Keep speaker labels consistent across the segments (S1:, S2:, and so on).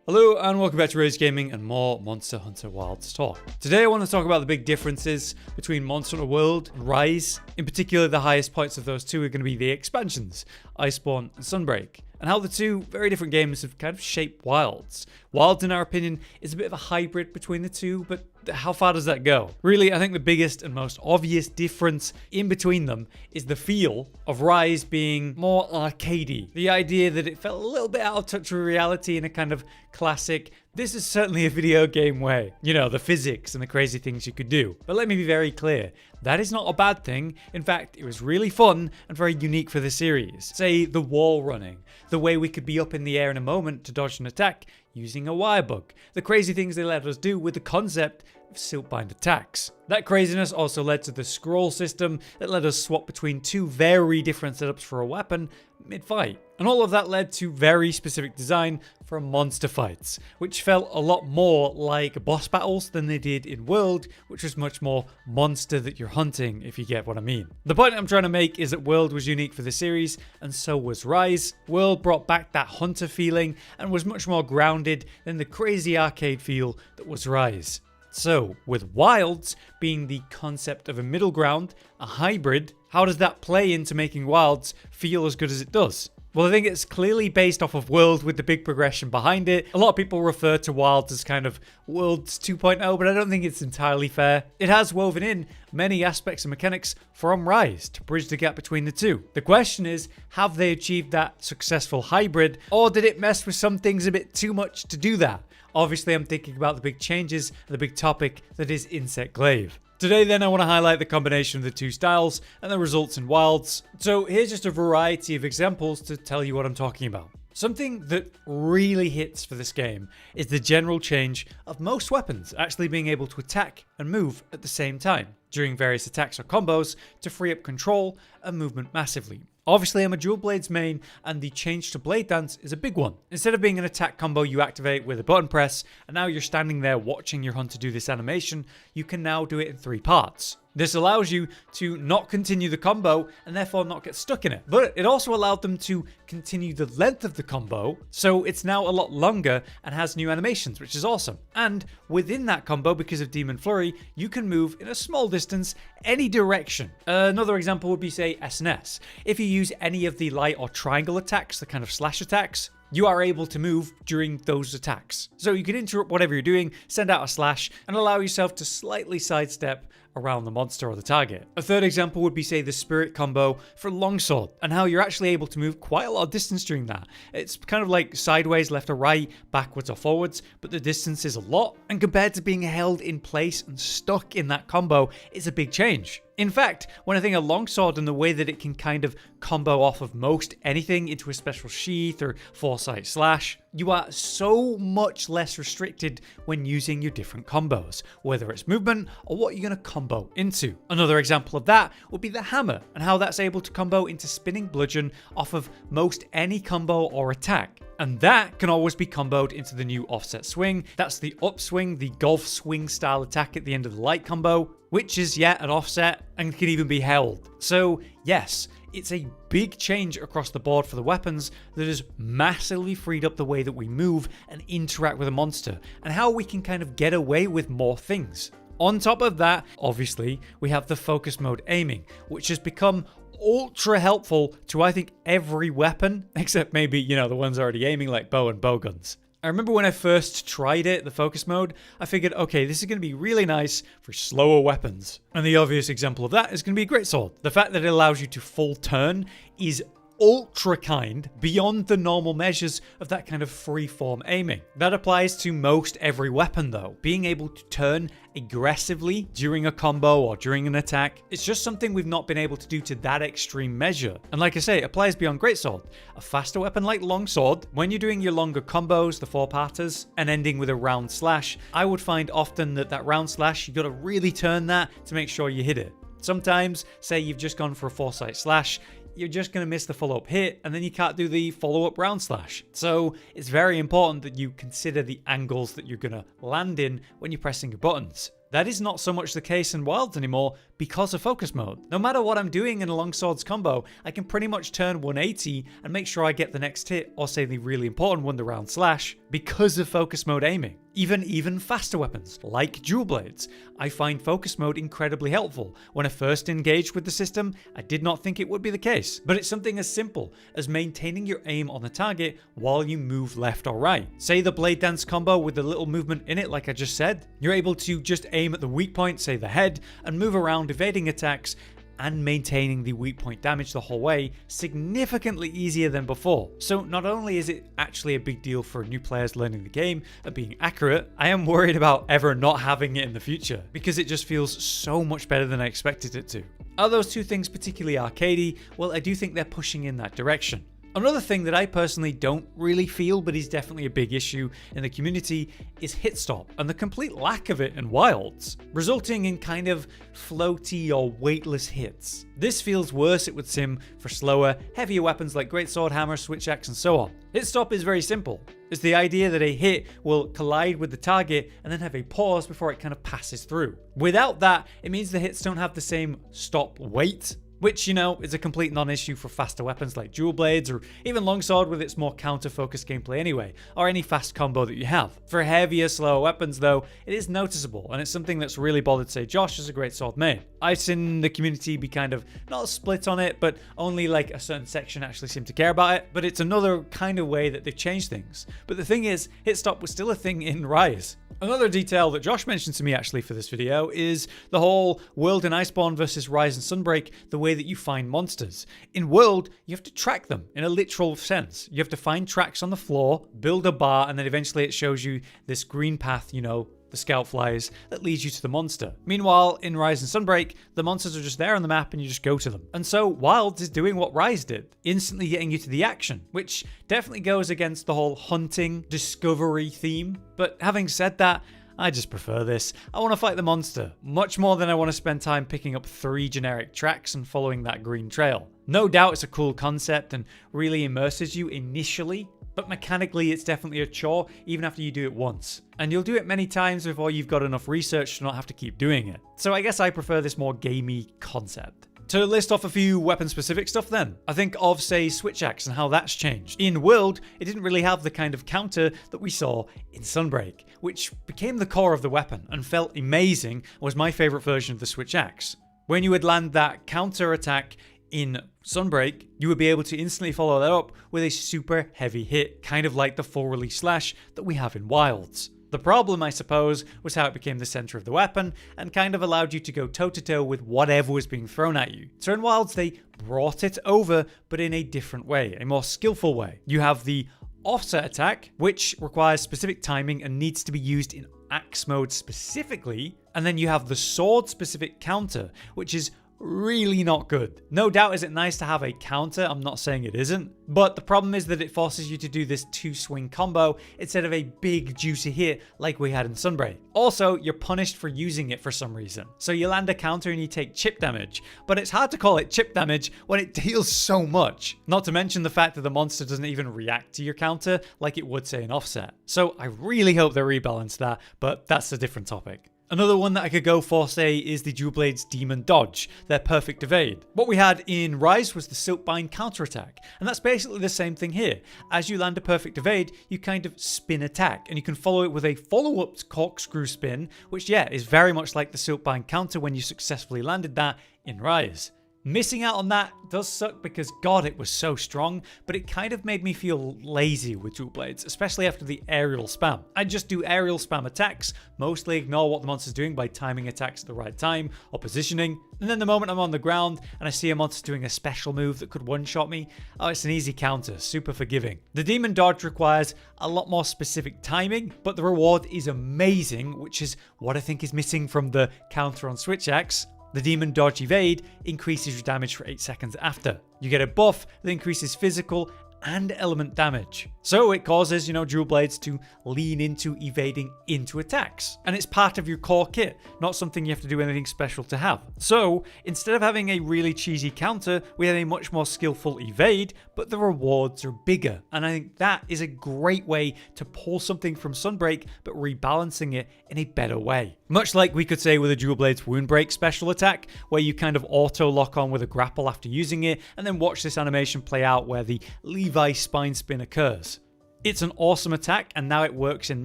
S1: Hello and welcome back to Rage Gaming and more Monster Hunter Wilds talk. Today I want to talk about the big differences between Monster Hunter World and Rise. In particular, the highest points of those two are going to be the expansions, Iceborne and Sunbreak, and how the two very different games have kind of shaped Wilds. Wilds, in our opinion, is a bit of a hybrid between the two, but how far does that go? Really, I think the biggest and most obvious difference in between them is the feel of Rise being more arcadey. The idea that it felt a little bit out of touch with reality in a kind of classic, this is certainly a video game way. You know, the physics and the crazy things you could do. But let me be very clear, that is not a bad thing. In fact, it was really fun and very unique for the series. Say, the wall running, the way we could be up in the air in a moment to dodge an attack using a wire bug, the crazy things they let us do with the concept of silkbind attacks. That craziness also led to the scroll system that let us swap between two very different setups for a weapon mid-fight. And all of that led to very specific design for monster fights, which felt a lot more like boss battles than they did in World, which was much more monster that you're hunting, if you get what I mean. The point I'm trying to make is that World was unique for the series, and so was Rise. World brought back that hunter feeling and was much more grounded than the crazy arcade feel that was Rise. So, with Wilds being the concept of a middle ground, a hybrid, how does that play into making Wilds feel as good as it does? Well, I think it's clearly based off of World with the big progression behind it. A lot of people refer to Wilds as kind of Worlds 2.0, but I don't think it's entirely fair. It has woven in many aspects and mechanics from Rise to bridge the gap between the two. The question is, have they achieved that successful hybrid, or did it mess with some things a bit too much to do that? Obviously, I'm thinking about the big changes and the big topic that is insect glaive. Today then I want to highlight the combination of the two styles and the results in Wilds. So here's just a variety of examples to tell you what I'm talking about. Something that really hits for this game is the general change of most weapons actually being able to attack and move at the same time during various attacks or combos to free up control and movement massively. Obviously, I'm a dual blades main, and the change to blade dance is a big one. Instead of being an attack combo you activate with a button press, and now you're standing there watching your hunter do this animation, you can now do it in 3 parts. This allows you to not continue the combo and therefore not get stuck in it. But it also allowed them to continue the length of the combo, so it's now a lot longer and has new animations, which is awesome. And within that combo, because of Demon Flurry, you can move in a small distance any direction. Another example would be, say, SNS. If you use any of the light or triangle attacks, the kind of slash attacks, you are able to move during those attacks. So you can interrupt whatever you're doing, send out a slash, and allow yourself to slightly sidestep around the monster or the target. A third example would be, say, the spirit combo for longsword, and how you're actually able to move quite a lot of distance during that. It's kind of like sideways, left or right, backwards or forwards, but the distance is a lot, and compared to being held in place and stuck in that combo, it's a big change. In fact, when I think of longsword and the way that it can kind of combo off of most anything into a special sheath or foresight slash, you are so much less restricted when using your different combos, whether it's movement or what you're going to combo into. Another example of that would be the hammer and how that's able to combo into spinning bludgeon off of most any combo or attack. And that can always be comboed into the new offset swing. That's the upswing, the golf swing style attack at the end of the light combo, which is yet an offset and can even be held. So yes, it's a big change across the board for the weapons that has massively freed up the way that we move and interact with a monster, and how we can kind of get away with more things. On top of that, obviously, we have the focus mode aiming, which has become ultra helpful to, I think, every weapon, except maybe, you know, the ones already aiming like bow and bowguns. I remember when I first tried it, the focus mode, I figured, okay, this is going to be really nice for slower weapons. And the obvious example of that is going to be a greatsword. The fact that it allows you to full turn is ultra kind beyond the normal measures of that kind of free-form aiming. That applies to most every weapon though. Being able to turn aggressively during a combo or during an attack, it's just something we've not been able to do to that extreme measure. And like I say, it applies beyond greatsword. A faster weapon like longsword, when you're doing your longer combos, the 4-parters, and ending with a round slash, I would find often that round slash, you got to really turn that to make sure you hit it. Sometimes, say you've just gone for a foresight slash, you're just going to miss the follow-up hit, and then you can't do the follow-up round slash. So it's very important that you consider the angles that you're going to land in when you're pressing your buttons. That is not so much the case in Wilds anymore because of focus mode. No matter what I'm doing in a longswords combo, I can pretty much turn 180 and make sure I get the next hit, or say the really important one, the round slash, because of focus mode aiming. Even faster weapons, like dual blades, I find focus mode incredibly helpful. When I first engaged with the system, I did not think it would be the case, but it's something as simple as maintaining your aim on the target while you move left or right. Say the blade dance combo with the little movement in it, like I just said, you're able to just aim at the weak point, say the head, and move around evading attacks and maintaining the weak point damage the whole way significantly easier than before. So not only is it actually a big deal for new players learning the game and being accurate, I am worried about ever not having it in the future because it just feels so much better than I expected it to. Are those two things particularly arcadey? Well, I do think they're pushing in that direction. Another thing that I personally don't really feel, but is definitely a big issue in the community, is hit stop and the complete lack of it in Wilds, resulting in kind of floaty or weightless hits. This feels worse, it would seem, for slower, heavier weapons like greatsword, hammer, switch axe, and so on. Hit stop is very simple. It's the idea that a hit will collide with the target and then have a pause before it kind of passes through. Without that, it means the hits don't have the same stop weight, which, you know, is a complete non-issue for faster weapons like dual blades or even longsword with its more counter-focused gameplay anyway, or any fast combo that you have. For heavier, slower weapons though, it is noticeable, and it's something that's really bothered, say, Josh as a greatsword main. I've seen the community be kind of, not split on it, but only like a certain section actually seem to care about it, but it's another kind of way that they've changed things. But the thing is, hit stop was still a thing in Rise. Another detail that Josh mentioned to me actually for this video is the whole World and Iceborne versus Rise and Sunbreak, the way that you find monsters. In World, you have to track them in a literal sense. You have to find tracks on the floor, build a bar, and then eventually it shows you this green path, you know, the scout flies, that leads you to the monster. Meanwhile, in Rise and Sunbreak, the monsters are just there on the map and you just go to them. And so Wilds is doing what Rise did, instantly getting you to the action, which definitely goes against the whole hunting, discovery theme. But having said that, I just prefer this. I want to fight the monster, much more than I want to spend time picking up 3 generic tracks and following that green trail. No doubt it's a cool concept and really immerses you initially, but mechanically it's definitely a chore even after you do it once. And you'll do it many times before you've got enough research to not have to keep doing it. So I guess I prefer this more gamey concept. To list off a few weapon-specific stuff then, I think of, say, switch axe and how that's changed. In World, it didn't really have the kind of counter that we saw in Sunbreak, which became the core of the weapon and felt amazing and was my favourite version of the switch axe. When you would land that counter attack in Sunbreak, you would be able to instantly follow that up with a super heavy hit, kind of like the full release slash that we have in Wilds. The problem, I suppose, was how it became the center of the weapon and kind of allowed you to go toe-to-toe with whatever was being thrown at you. So in Wilds, they brought it over, but in a different way, a more skillful way. You have the offset attack, which requires specific timing and needs to be used in axe mode specifically. And then you have the sword-specific counter, which is really not good. No doubt is it nice to have a counter, I'm not saying it isn't, but the problem is that it forces you to do this 2-swing combo instead of a big juicy hit like we had in Sunbreak. Also, you're punished for using it for some reason. So you land a counter and you take chip damage, but it's hard to call it chip damage when it deals so much. Not to mention the fact that the monster doesn't even react to your counter like it would say in Offset. So I really hope they rebalance that, but that's a different topic. Another one that I could go for, say, is the Dual Blade's Demon Dodge, their perfect evade. What we had in Rise was the Silkbind counterattack, and that's basically the same thing here. As you land a perfect evade, you kind of spin attack, and you can follow it with a follow-up corkscrew spin, which, yeah, is very much like the Silkbind counter when you successfully landed that in Rise. Missing out on that does suck because, God, it was so strong, but it kind of made me feel lazy with Dual Blades, especially after the aerial spam. I just do aerial spam attacks, mostly ignore what the monster's doing by timing attacks at the right time or positioning, and then the moment I'm on the ground and I see a monster doing a special move that could one-shot me, oh, it's an easy counter, super forgiving. The Demon Dodge requires a lot more specific timing, but the reward is amazing, which is what I think is missing from the counter on Switch Axe. The Demon Dodge Evade increases your damage for 8 seconds after. You get a buff that increases physical and element damage. So it causes, dual blades to lean into evading into attacks. And it's part of your core kit, not something you have to do anything special to have. So instead of having a really cheesy counter, we have a much more skillful evade, but the rewards are bigger. And I think that is a great way to pull something from Sunbreak, but rebalancing it in a better way. Much like we could say with a dual blades wound break special attack, where you kind of auto lock on with a grapple after using it, and then watch this animation play out where the Levi spine spin occurs. It's an awesome attack, and now it works in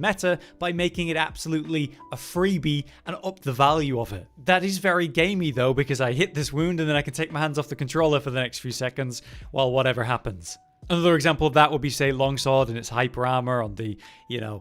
S1: meta by making it absolutely a freebie and up the value of it. That is very gamey though, because I hit this wound and then I can take my hands off the controller for the next few seconds while whatever happens. Another example of that would be, say, Longsword and its hyper armor on the,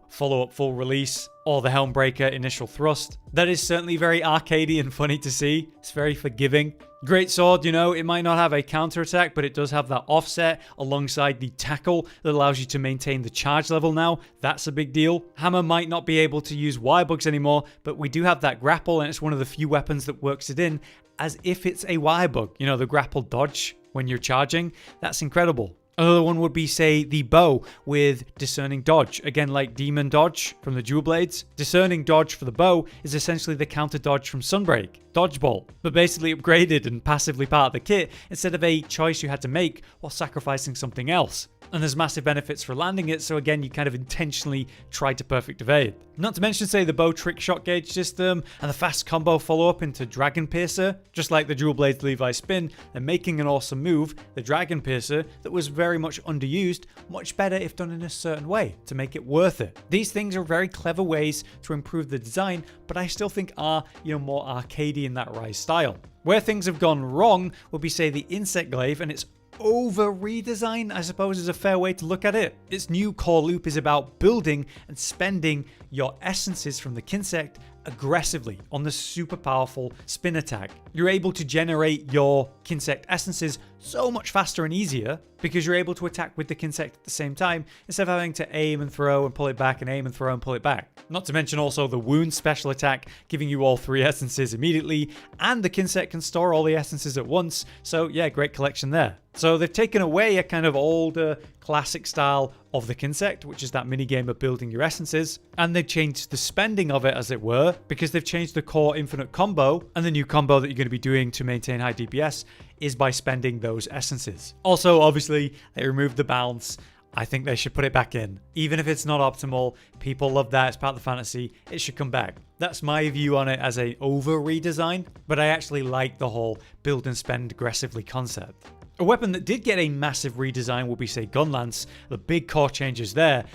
S1: follow-up full release, or the Helmbreaker initial thrust. That is certainly very arcadey and funny to see. It's very forgiving. Great sword, it might not have a counter attack, but it does have that offset alongside the tackle that allows you to maintain the charge level now. That's a big deal. Hammer might not be able to use wirebugs anymore, but we do have that grapple, and it's one of the few weapons that works it in as if it's a wirebug. The grapple dodge when you're charging. That's incredible. Another one would be, say, the bow with discerning dodge. Again, like demon dodge from the dual blades. Discerning dodge for the bow is essentially the counter dodge from Sunbreak, dodge bolt, but basically upgraded and passively part of the kit instead of a choice you had to make while sacrificing something else. And there's massive benefits for landing it, so again, you kind of intentionally try to perfect evade. Not to mention, say, the bow trick shot gauge system and the fast combo follow-up into Dragon Piercer. Just like the dual blades Levi spin, they're making an awesome move, the Dragon Piercer, that was very much underused, much better if done in a certain way to make it worth it. These things are very clever ways to improve the design, but I still think are, more arcadey in that Rise style. Where things have gone wrong would be, say, the insect glaive and its over redesign, I suppose, is a fair way to look at it. Its new core loop is about building and spending your essences from the Kinsect aggressively on the super powerful spin attack. You're able to generate your Kinsect essences so much faster and easier because you're able to attack with the Kinsect at the same time instead of having to aim and throw and pull it back and aim and throw and pull it back. Not to mention also the wound special attack, giving you all 3 essences immediately, and the Kinsect can store all the essences at once, so yeah, great collection there. So they've taken away a kind of older classic style of the Kinsect, which is that minigame of building your essences, and they've changed the spending of it, as it were, because they've changed the core infinite combo, and the new combo that you're going to be doing to maintain high DPS is by spending those essences. Also, obviously, they removed the bounce. I think they should put it back in. Even if it's not optimal, people love that, it's part of the fantasy, it should come back. That's my view on it as a over redesign, but I actually like the whole build and spend aggressively concept. A weapon that did get a massive redesign would be, say, Gunlance. The big core changes there,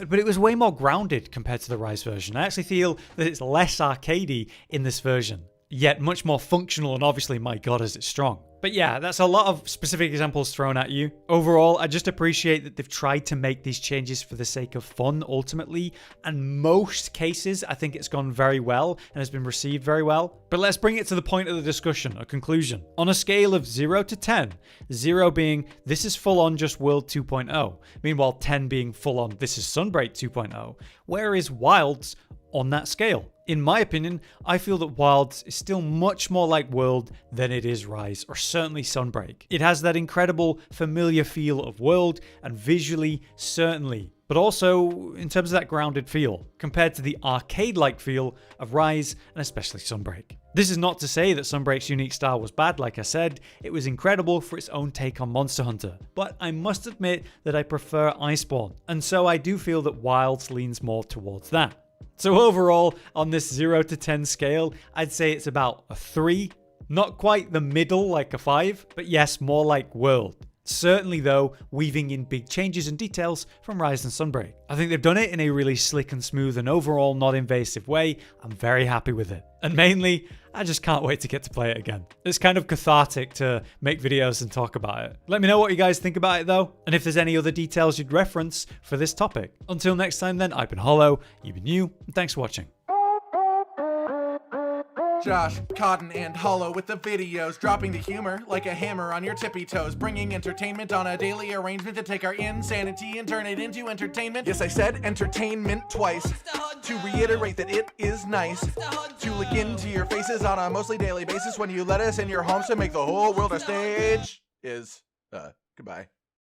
S1: but it was way more grounded compared to the Rise version. I actually feel that it's less arcadey in this version, yet much more functional, and obviously, my god, is it strong. But yeah, that's a lot of specific examples thrown at you. Overall, I just appreciate that they've tried to make these changes for the sake of fun, ultimately. And most cases, I think it's gone very well and has been received very well. But let's bring it to the point of the discussion, a conclusion. On a scale of 0 to 10, 0 being, this is full on just World 2.0. Meanwhile, 10 being full on, this is Sunbreak 2.0. Where is Wilds on that scale? In my opinion, I feel that Wilds is still much more like World than it is Rise, or certainly Sunbreak. It has that incredible familiar feel of World, and visually, certainly, but also in terms of that grounded feel, compared to the arcade-like feel of Rise, and especially Sunbreak. This is not to say that Sunbreak's unique style was bad, like I said, it was incredible for its own take on Monster Hunter, but I must admit that I prefer Iceborne, and so I do feel that Wilds leans more towards that. So overall, on this 0 to 10 scale, I'd say it's about a 3. Not quite the middle like a 5, but yes, more like World. Certainly though, weaving in big changes and details from Rise and Sunbreak. I think they've done it in a really slick and smooth and overall not invasive way. I'm very happy with it. And mainly, I just can't wait to get to play it again. It's kind of cathartic to make videos and talk about it. Let me know what you guys think about it though, and if there's any other details you'd reference for this topic. Until next time then, I've been Hollow, you've been you, and thanks for watching.
S2: Josh, Cotton, and Hollow with the videos, dropping the humor like a hammer on your tippy toes, bringing entertainment on a daily arrangement to take our insanity and turn it into entertainment. Yes, I said entertainment twice, to reiterate that it is nice to look into your faces on a mostly daily basis when you let us in your homes to make the whole world a stage. Goodbye.